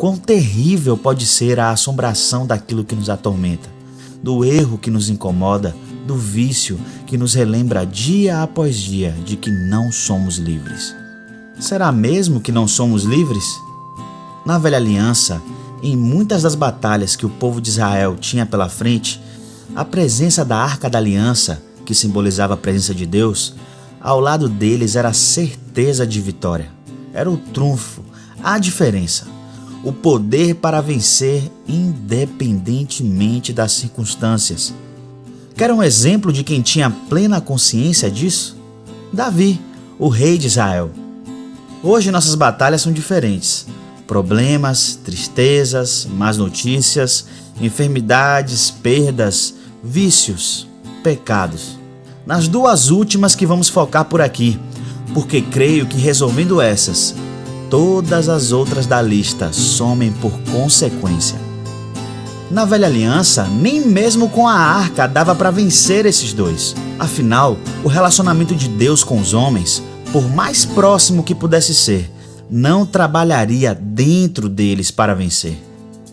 quão terrível pode ser a assombração daquilo que nos atormenta, do erro que nos incomoda, do vício que nos relembra dia após dia de que não somos livres. Será mesmo que não somos livres? Na Velha Aliança, em muitas das batalhas que o povo de Israel tinha pela frente, a presença da Arca da Aliança, que simbolizava a presença de Deus, ao lado deles era a certeza de vitória. Era o trunfo, a diferença, o poder para vencer independentemente das circunstâncias. Quer um exemplo de quem tinha plena consciência disso? Davi, o rei de Israel. Hoje nossas batalhas são diferentes. Problemas, tristezas, más notícias, enfermidades, perdas, vícios, pecados. Nas duas últimas que vamos focar por aqui, porque creio que resolvendo essas, todas as outras da lista somem por consequência. Na Velha Aliança, nem mesmo com a arca dava para vencer esses dois. Afinal, o relacionamento de Deus com os homens, por mais próximo que pudesse ser, não trabalharia dentro deles para vencer.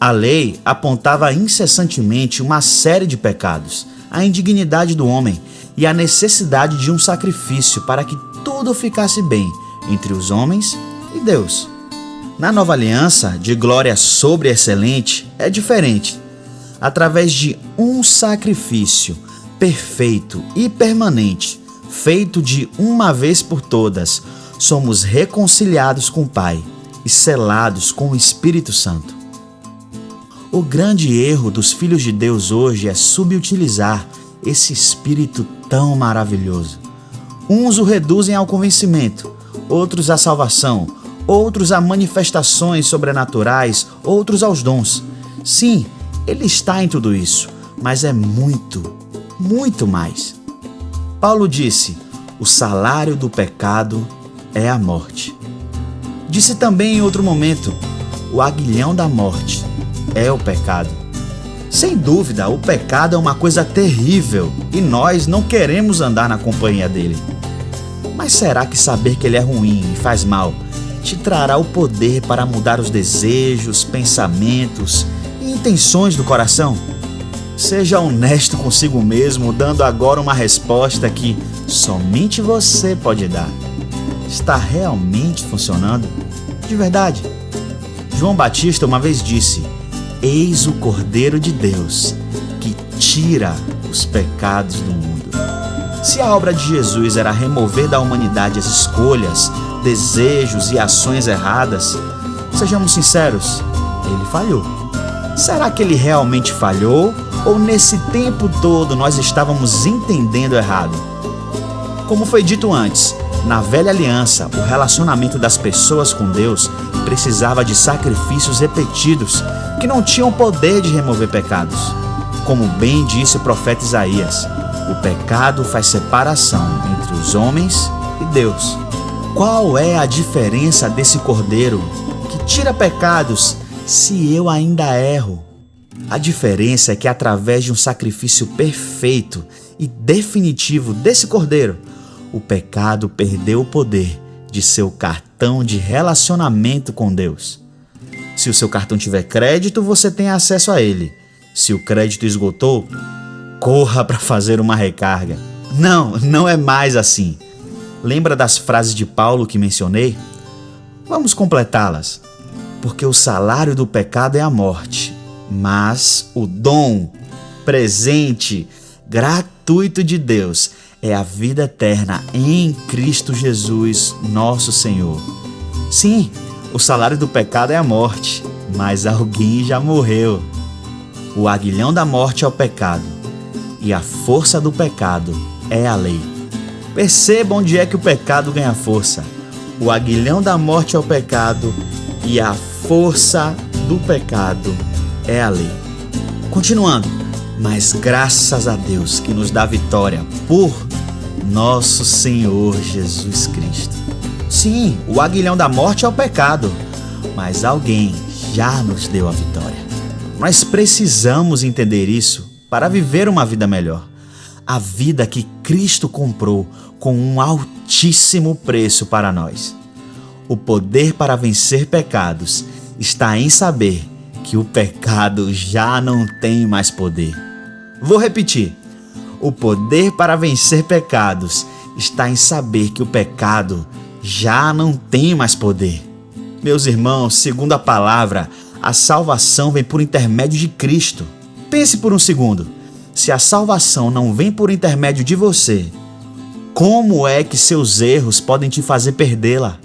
A lei apontava incessantemente uma série de pecados, a indignidade do homem e a necessidade de um sacrifício para que tudo ficasse bem entre os homens e Deus. Na Nova Aliança, de glória sobre excelente, é diferente. Através de um sacrifício perfeito e permanente, feito de uma vez por todas, somos reconciliados com o Pai e selados com o Espírito Santo. O grande erro dos filhos de Deus hoje é subutilizar esse Espírito tão maravilhoso. Uns o reduzem ao convencimento, outros à salvação, outros a manifestações sobrenaturais, outros aos dons. Sim, ele está em tudo isso, mas é muito, muito mais. Paulo disse: o salário do pecado é a morte. Disse também em outro momento: o aguilhão da morte é o pecado. Sem dúvida, o pecado é uma coisa terrível e nós não queremos andar na companhia dele. Mas será que saber que ele é ruim e faz mal te trará o poder para mudar os desejos, pensamentos e intenções do coração? Seja honesto consigo mesmo, dando agora uma resposta que somente você pode dar. Está realmente funcionando? De verdade? João Batista uma vez disse: eis o Cordeiro de Deus, que tira os pecados do mundo. Se a obra de Jesus era remover da humanidade as escolhas, desejos e ações erradas, sejamos sinceros, ele falhou. Será que ele realmente falhou? Ou nesse tempo todo nós estávamos entendendo errado? Como foi dito antes, na Velha Aliança, o relacionamento das pessoas com Deus precisava de sacrifícios repetidos que não tinham poder de remover pecados. Como bem disse o profeta Isaías, o pecado faz separação entre os homens e Deus. Qual é a diferença desse cordeiro que tira pecados se eu ainda erro? A diferença é que através de um sacrifício perfeito e definitivo desse cordeiro, o pecado perdeu o poder de ser o cartão de relacionamento com Deus. Se o seu cartão tiver crédito, você tem acesso a ele. Se o crédito esgotou, corra para fazer uma recarga. Não é mais assim. Lembra das frases de Paulo que mencionei? Vamos completá-las. Porque o salário do pecado é a morte, mas o dom, presente, gratuito de Deus é a vida eterna em Cristo Jesus, nosso Senhor. Sim, o salário do pecado é a morte, mas alguém já morreu. O aguilhão da morte é o pecado, e a força do pecado é a lei. Perceba onde é que o pecado ganha força. O aguilhão da morte é o pecado, e a força do pecado é a lei. Continuando, mas graças a Deus que nos dá vitória por nosso Senhor Jesus Cristo. Sim, o aguilhão da morte é o pecado, mas alguém já nos deu a vitória. Nós precisamos entender isso para viver uma vida melhor. A vida que Cristo comprou com um altíssimo preço para nós. O poder para vencer pecados está em saber que o pecado já não tem mais poder. Vou repetir. O poder para vencer pecados está em saber que o pecado já não tem mais poder. Meus irmãos, segundo a palavra, a salvação vem por intermédio de Cristo. Pense por um segundo. Se a salvação não vem por intermédio de você, como é que seus erros podem te fazer perdê-la?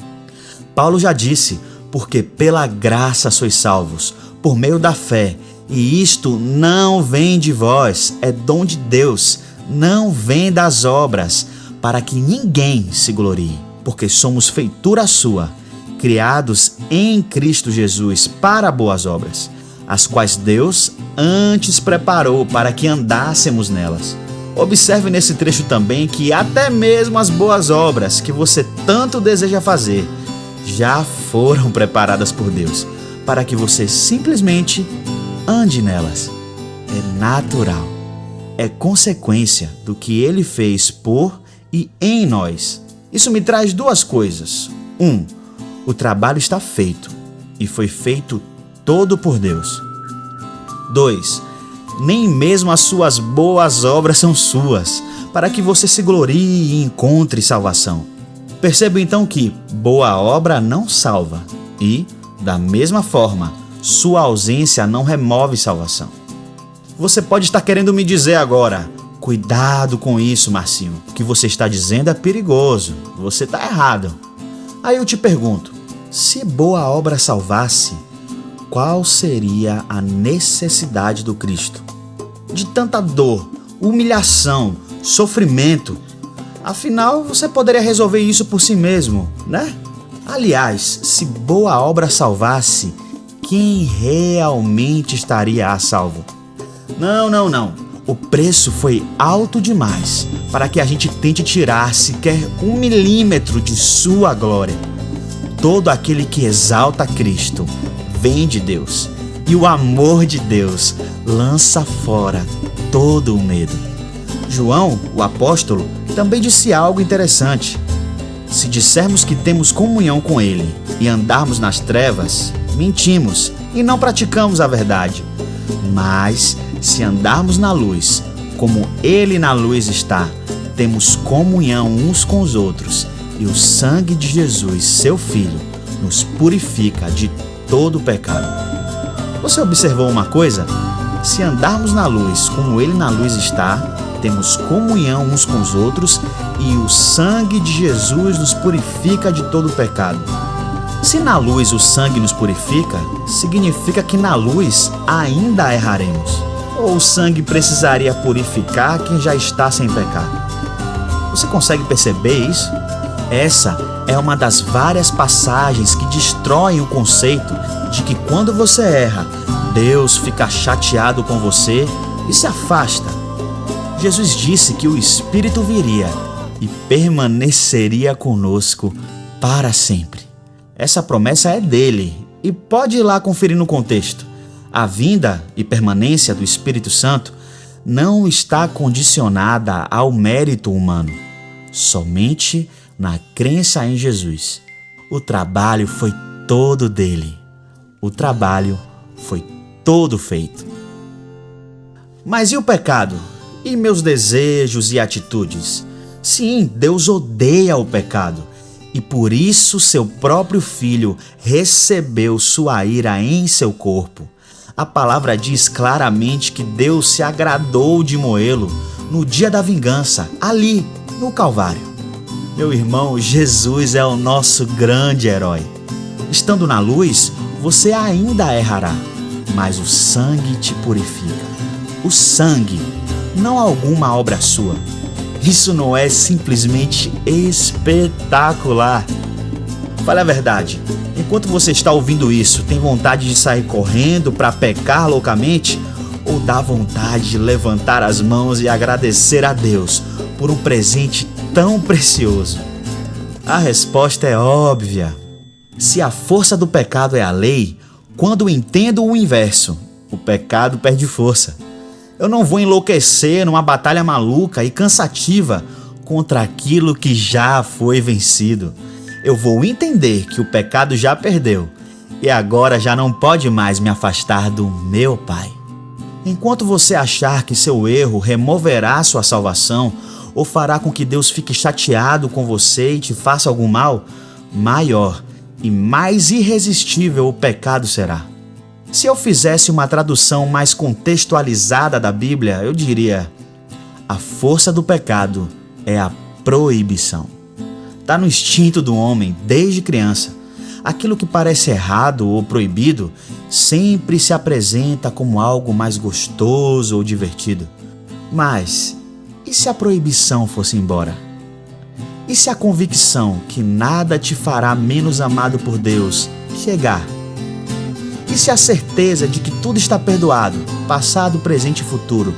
Paulo já disse, porque pela graça sois salvos, por meio da fé, e isto não vem de vós, é dom de Deus, não vem das obras, para que ninguém se glorie, porque somos feitura sua, criados em Cristo Jesus para boas obras, as quais Deus antes preparou para que andássemos nelas. Observe nesse trecho também que até mesmo as boas obras que você tanto deseja fazer já foram preparadas por Deus, para que você simplesmente ande nelas. É natural, é consequência do que Ele fez por e em nós. Isso me traz duas coisas. 1. O trabalho está feito e foi feito todo por Deus. 2. Nem mesmo as suas boas obras são suas, para que você se glorie e encontre salvação. Perceba então que boa obra não salva e, da mesma forma, sua ausência não remove salvação. Você pode estar querendo me dizer agora, cuidado com isso, Marcinho, o que você está dizendo é perigoso, você está errado. Aí eu te pergunto, se boa obra salvasse, qual seria a necessidade do Cristo? De tanta dor, humilhação, sofrimento. Afinal, você poderia resolver isso por si mesmo, né? Aliás, se boa obra salvasse, quem realmente estaria a salvo? Não. O preço foi alto demais para que a gente tente tirar sequer 1 milímetro de sua glória. Todo aquele que exalta Cristo vem de Deus, e o amor de Deus lança fora todo o medo. João, o apóstolo, também disse algo interessante. Se dissermos que temos comunhão com Ele e andarmos nas trevas, mentimos e não praticamos a verdade. Mas, se andarmos na luz, como Ele na luz está, temos comunhão uns com os outros, e o sangue de Jesus, seu Filho, nos purifica de todo o pecado. Você observou uma coisa? Se andarmos na luz, como Ele na luz está, temos comunhão uns com os outros, e o sangue de Jesus nos purifica de todo o pecado. Se na luz o sangue nos purifica, significa que na luz ainda erraremos. Ou o sangue precisaria purificar quem já está sem pecado? Você consegue perceber isso? Essa é uma das várias passagens que destroem o conceito de que quando você erra, Deus fica chateado com você e se afasta. Jesus disse que o Espírito viria e permaneceria conosco para sempre. Essa promessa é dele e pode ir lá conferir no contexto. A vinda e permanência do Espírito Santo não está condicionada ao mérito humano, somente na crença em Jesus. O trabalho foi todo dele. O trabalho foi todo feito. Mas e o pecado? E meus desejos e atitudes? Sim, Deus odeia o pecado. E por isso seu próprio Filho recebeu sua ira em seu corpo. A palavra diz claramente que Deus se agradou de moê-lo no dia da vingança, ali no Calvário. Meu irmão, Jesus é o nosso grande herói. Estando na luz, você ainda errará, mas o sangue te purifica. O sangue, não alguma obra sua. Isso não é simplesmente espetacular? Fale a verdade, enquanto você está ouvindo isso, tem vontade de sair correndo para pecar loucamente? Ou dá vontade de levantar as mãos e agradecer a Deus por um presente tão precioso? A resposta é óbvia. Se a força do pecado é a lei, quando entendo o inverso, o pecado perde força. Eu não vou enlouquecer numa batalha maluca e cansativa contra aquilo que já foi vencido. Eu vou entender que o pecado já perdeu e agora já não pode mais me afastar do meu Pai. Enquanto você achar que seu erro removerá sua salvação ou fará com que Deus fique chateado com você e te faça algum mal, maior e mais irresistível o pecado será. Se eu fizesse uma tradução mais contextualizada da Bíblia, eu diria: a força do pecado é a proibição. Está no instinto do homem desde criança. Aquilo que parece errado ou proibido sempre se apresenta como algo mais gostoso ou divertido. Mas e se a proibição fosse embora? E se a convicção que nada te fará menos amado por Deus chegar? E se a certeza de que tudo está perdoado, passado, presente e futuro,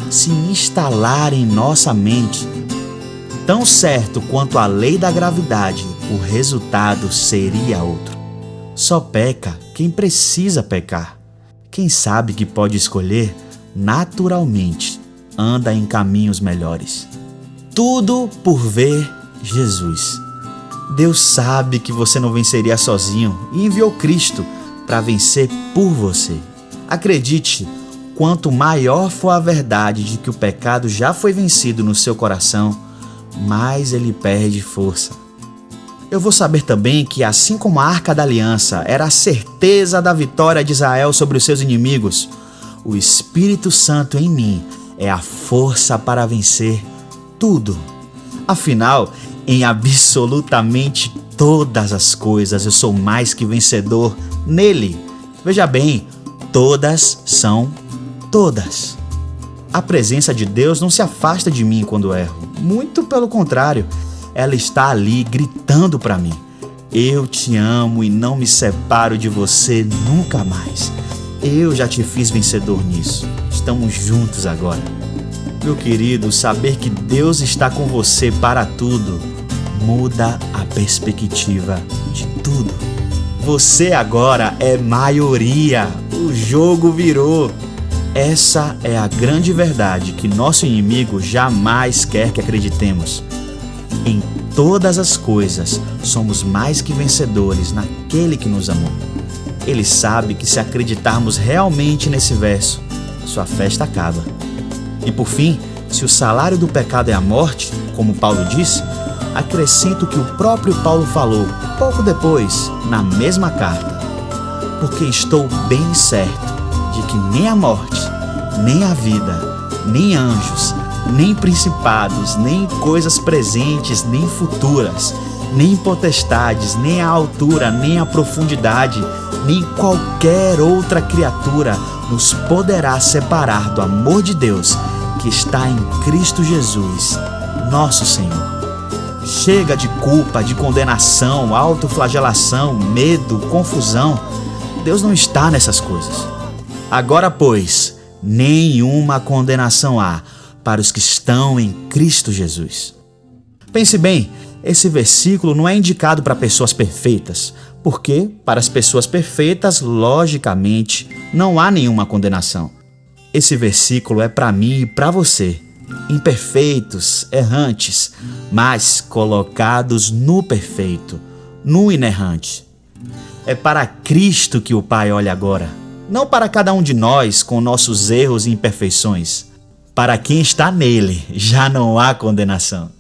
se instalar em nossa mente? Tão certo quanto a lei da gravidade, o resultado seria outro. Só peca quem precisa pecar. Quem sabe que pode escolher, naturalmente, anda em caminhos melhores. Tudo por ver Jesus. Deus sabe que você não venceria sozinho e enviou Cristo para vencer por você. Acredite, quanto maior for a verdade de que o pecado já foi vencido no seu coração, mais ele perde força. Eu vou saber também que, assim como a Arca da Aliança era a certeza da vitória de Israel sobre os seus inimigos, o Espírito Santo em mim é a força para vencer tudo. Afinal, em absolutamente todas as coisas eu sou mais que vencedor nele. Veja bem, todas são todas. A presença de Deus não se afasta de mim quando erro. Muito pelo contrário, ela está ali gritando para mim: eu te amo e não me separo de você nunca mais. Eu já te fiz vencedor nisso. Estamos juntos agora. Meu querido, saber que Deus está com você para tudo muda a perspectiva de tudo. Você agora é maioria. O jogo virou. Essa é a grande verdade que nosso inimigo jamais quer que acreditemos. Em todas as coisas, somos mais que vencedores naquele que nos amou. Ele sabe que se acreditarmos realmente nesse verso, sua festa acaba. E por fim, se o salário do pecado é a morte, como Paulo disse, acrescento que o próprio Paulo falou pouco depois, na mesma carta: porque estou bem certo de que nem a morte, nem a vida, nem anjos, nem principados, nem coisas presentes, nem futuras, nem potestades, nem a altura, nem a profundidade, nem qualquer outra criatura nos poderá separar do amor de Deus que está em Cristo Jesus, nosso Senhor. Chega de culpa, de condenação, autoflagelação, medo, confusão. Deus não está nessas coisas. Agora, pois, nenhuma condenação há para os que estão em Cristo Jesus. Pense bem, esse versículo não é indicado para pessoas perfeitas, porque, para as pessoas perfeitas, logicamente, não há nenhuma condenação. Esse versículo é para mim e para você, imperfeitos, errantes, mas colocados no perfeito, no inerrante. É para Cristo que o Pai olha agora. Não para cada um de nós com nossos erros e imperfeições. Para quem está nele, já não há condenação.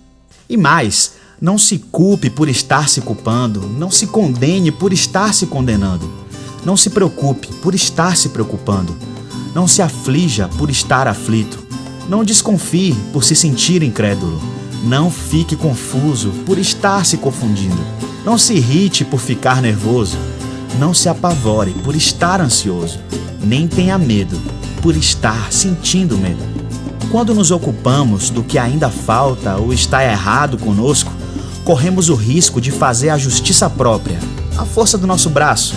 E mais, não se culpe por estar se culpando, não se condene por estar se condenando. Não se preocupe por estar se preocupando. Não se aflija por estar aflito. Não desconfie por se sentir incrédulo. Não fique confuso por estar se confundindo. Não se irrite por ficar nervoso. Não se apavore por estar ansioso, nem tenha medo por estar sentindo medo. Quando nos ocupamos do que ainda falta ou está errado conosco, corremos o risco de fazer a justiça própria, a força do nosso braço,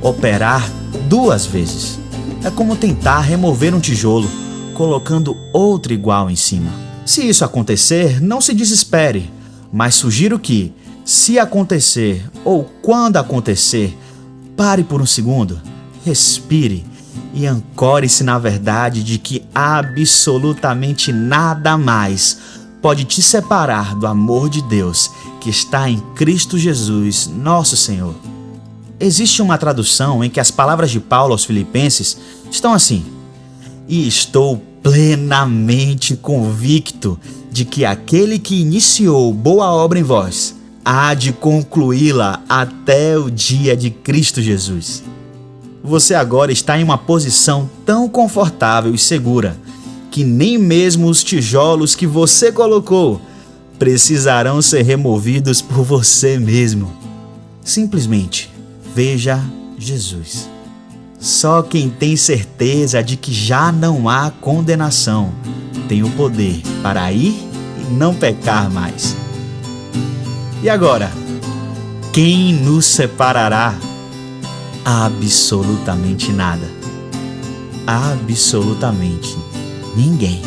operar 2 vezes. É como tentar remover um tijolo, colocando outro igual em cima. Se isso acontecer, não se desespere, mas sugiro que, se acontecer ou quando acontecer, pare por um segundo, respire e ancore-se na verdade de que absolutamente nada mais pode te separar do amor de Deus que está em Cristo Jesus, nosso Senhor. Existe uma tradução em que as palavras de Paulo aos Filipenses estão assim: e estou plenamente convicto de que aquele que iniciou boa obra em vós há de concluí-la até o dia de Cristo Jesus. Você agora está em uma posição tão confortável e segura que nem mesmo os tijolos que você colocou precisarão ser removidos por você mesmo. Simplesmente veja Jesus. Só quem tem certeza de que já não há condenação tem o poder para ir e não pecar mais. E agora, quem nos separará? Absolutamente nada. Absolutamente ninguém.